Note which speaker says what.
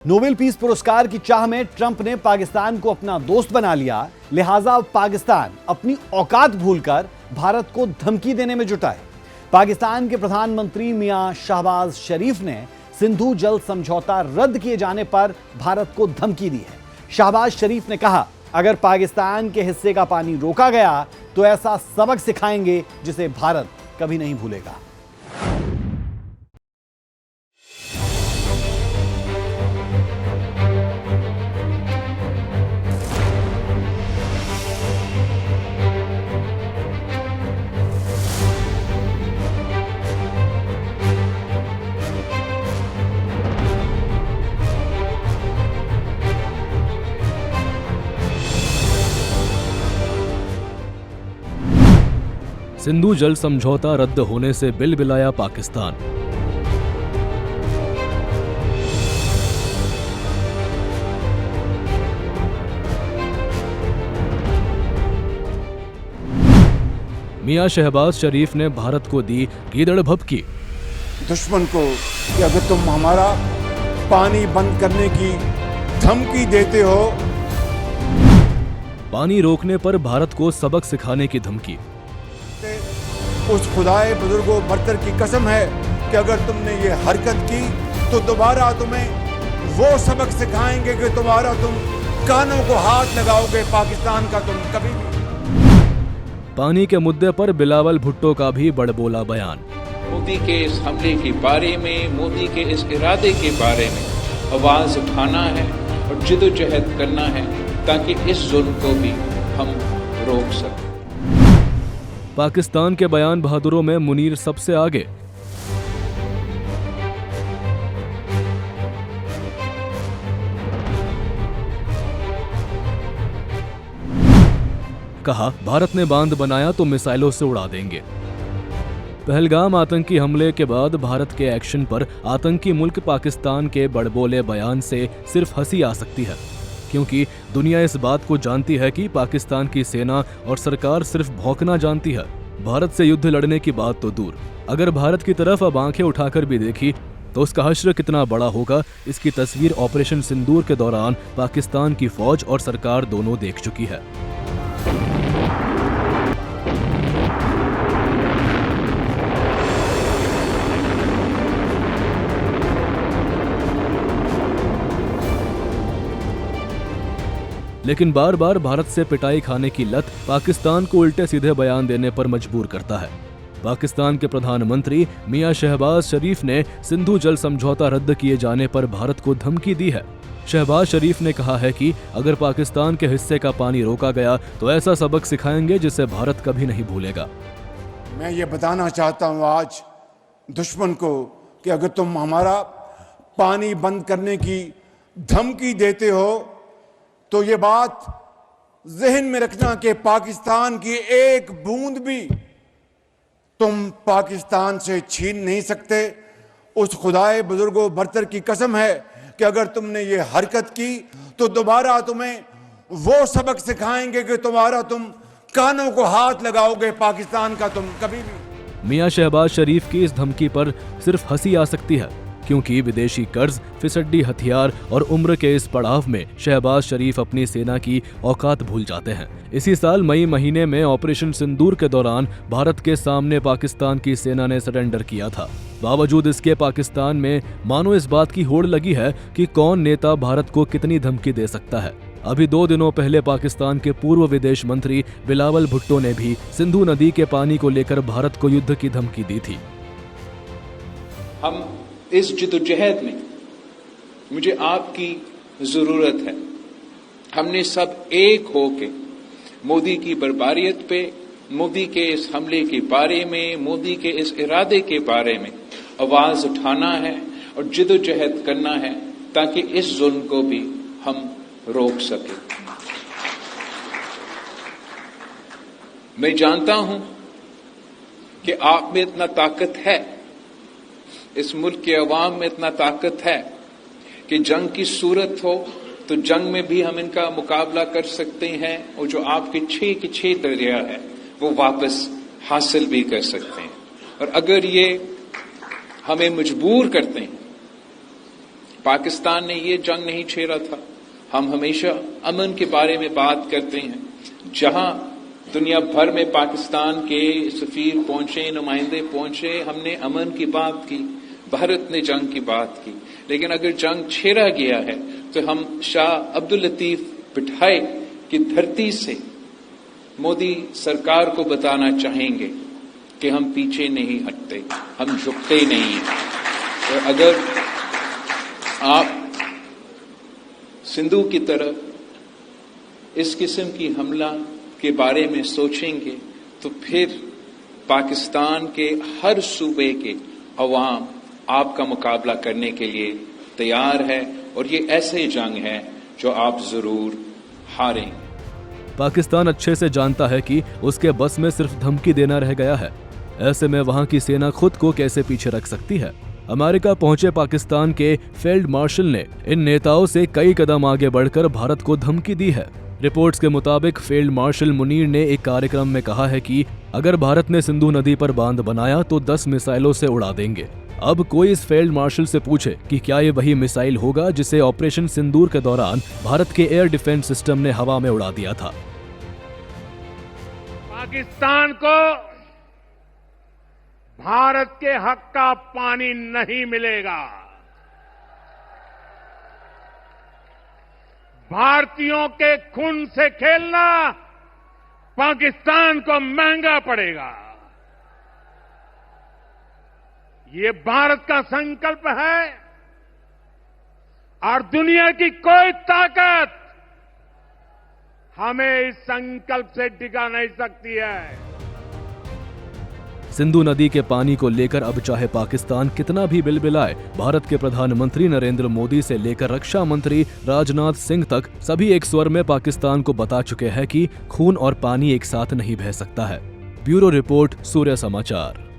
Speaker 1: Nobel peace पुरस्कार की चाह में ट्रंप ने पाकिस्तान को अपना दोस्त बना लिया, लिहाजा पाकिस्तान अपनी औकात भूलकर भारत को धमकी देने में जुटा है। पाकिस्तान के प्रधानमंत्री मियां शहबाज शरीफ ने सिंधु जल समझौता रद्द किए जाने पर भारत को धमकी दी है। शहबाज शरीफ ने कहा, अगर पाकिस्तान के हिस्से का पानी रोका गया तो ऐसा सबक सिखाएंगे जिसे भारत कभी नहीं भूलेगा।
Speaker 2: सिंधु जल समझौता रद्द होने से बिलबिलाया पाकिस्तान। मियां शहबाज शरीफ ने भारत को दी गीदड़ भभकी।
Speaker 3: दुश्मन को कि अगर तुम हमारा पानी बंद करने की धमकी देते हो,
Speaker 2: पानी रोकने पर भारत को सबक सिखाने की धमकी।
Speaker 3: उस खुदाए बुजुर्गों बरतर की कसम है कि अगर तुमने ये हरकत की तो दोबारा तुम्हें वो सबक सिखाएंगे कि तुम्हारा तुम कानों को हाथ लगाओगे पाकिस्तान का तुम कभी भी।
Speaker 2: पानी के मुद्दे पर बिलावल भुट्टो का भी बड़बोला बयान।
Speaker 4: मोदी के इस हमले के बारे में, मोदी के इस इरादे के बारे में आवाज उठाना है और जिद्दोजहद करना है ताकि इस जुल्म को भी हम रोक सकें।
Speaker 2: पाकिस्तान के बयान बहादुरों में मुनीर सबसे आगे। कहा, भारत ने बांध बनाया तो मिसाइलों से उड़ा देंगे। पहलगाम आतंकी हमले के बाद भारत के एक्शन पर आतंकी मुल्क पाकिस्तान के बड़बोले बयान से सिर्फ हंसी आ सकती है, क्योंकि दुनिया इस बात को जानती है कि पाकिस्तान की सेना और सरकार सिर्फ भौंकना जानती है। भारत से युद्ध लड़ने की बात तो दूर, अगर भारत की तरफ अब आंखें उठाकर भी देखी तो उसका हश्र कितना बड़ा होगा, इसकी तस्वीर ऑपरेशन सिंदूर के दौरान पाकिस्तान की फौज और सरकार दोनों देख चुकी है। लेकिन बार बार भारत से पिटाई खाने की लत पाकिस्तान को उल्टे सीधे बयान देने पर मजबूर करता है। पाकिस्तान के प्रधानमंत्री मियां शहबाज शरीफ ने सिंधु जल समझौता रद्द किए जाने पर भारत को धमकी दी है। शहबाज शरीफ ने कहा है कि अगर पाकिस्तान के हिस्से का पानी रोका गया तो ऐसा सबक सिखाएंगे जिसे भारत कभी नहीं भूलेगा।
Speaker 3: मैं ये बताना चाहता हूं आज दुश्मन को कि अगर तुम हमारा पानी बंद करने की धमकी देते हो तो ये बात जहन में रखना कि पाकिस्तान की एक बूंद भी तुम पाकिस्तान से छीन नहीं सकते। उस खुदाए बुजुर्गों बरतर की कसम है कि अगर तुमने ये हरकत की तो दोबारा तुम्हें वो सबक सिखाएंगे कि तुम्हारा तुम कानों को हाथ लगाओगे पाकिस्तान का तुम कभी भी।
Speaker 2: मियां शहबाज शरीफ की इस धमकी पर सिर्फ हंसी आ सकती है, क्योंकि विदेशी कर्ज, फिसड्डी हथियार और उम्र के इस पड़ाव में शहबाज शरीफ अपनी सेना की औकात भूल जाते हैं। इसी साल मई महीने में ऑपरेशन सिंदूर के दौरान भारत के सामने पाकिस्तान की सेना ने सरेंडर किया था। बावजूद इसके पाकिस्तान में मानो इस बात की होड़ लगी है कि कौन नेता भारत को कितनी धमकी दे सकता है। अभी 2 दिनों पहले पाकिस्तान के पूर्व विदेश मंत्री बिलावल भुट्टो ने भी सिंधु नदी के पानी को लेकर भारत को युद्ध की धमकी दी थी।
Speaker 4: हम इस जिद्दोजहद में मुझे आपकी जरूरत है। हमने सब एक होके मोदी की बर्बारियत पे, मोदी के इस हमले के बारे में, मोदी के इस इरादे के बारे में आवाज उठाना है और जिद्दोजहद करना है ताकि इस जुल्म को भी हम रोक सकें। मैं जानता हूं कि आप में इतना ताकत है, इस मुल्क के अवाम में इतना ताकत है कि जंग की सूरत हो तो जंग में भी हम इनका मुकाबला कर सकते हैं और जो आपके 6 के 6 दरिया है वो वापस हासिल भी कर सकते हैं। और अगर ये हमें मजबूर करते हैं पाकिस्तान ने ये जंग नहीं छेड़ा था। हम हमेशा अमन के बारे में बात करते हैं। जहां दुनिया भर में पाकिस्तान के सफीर पहुंचे, नुमाइंदे पहुंचे, हमने अमन की बात की, भारत ने जंग की बात की। लेकिन अगर जंग छेड़ा गया है तो हम शाह अब्दुल लतीफ बिठाए की धरती से मोदी सरकार को बताना चाहेंगे कि हम पीछे नहीं हटते, हम झुकते नहीं हैं। और अगर आप सिंधु की तरह इस किस्म की हमला के बारे में सोचेंगे तो फिर पाकिस्तान के हर सूबे के अवाम आपका मुकाबला करने के लिए तैयार है और ये ऐसे जंग है जो आप जरूर हारेंगे।
Speaker 2: पाकिस्तान अच्छे से जानता है कि उसके बस में सिर्फ धमकी देना रह गया है। ऐसे में वहां की सेना खुद को कैसे पीछे रख सकती है? अमेरिका पहुंचे पाकिस्तान के फील्ड मार्शल ने इन नेताओं से कई कदम आगे बढ़कर भारत को धमकी दी है। रिपोर्ट्स के मुताबिक फील्ड मार्शल मुनीर ने एक कार्यक्रम में कहा है कि अगर भारत ने सिंधु नदी पर बांध बनाया तो 10 मिसाइलों से उड़ा देंगे। अब कोई इस फील्ड मार्शल से पूछे कि क्या ये वही मिसाइल होगा जिसे ऑपरेशन सिंदूर के दौरान भारत के एयर डिफेंस सिस्टम ने हवा में उड़ा दिया था।
Speaker 5: पाकिस्तान को भारत के हक का पानी नहीं मिलेगा। भारतीयों के खून से खेलना पाकिस्तान को महंगा पड़ेगा। ये भारत का संकल्प है और दुनिया की कोई ताकत हमें इस संकल्प से टिका नहीं सकती है।
Speaker 2: सिंधु नदी के पानी को लेकर अब चाहे पाकिस्तान कितना भी बिलबिलाए, भारत के प्रधानमंत्री नरेंद्र मोदी से लेकर रक्षा मंत्री राजनाथ सिंह तक सभी एक स्वर में पाकिस्तान को बता चुके हैं कि खून और पानी एक साथ नहीं बह सकता है। ब्यूरो रिपोर्ट, सूर्य समाचार।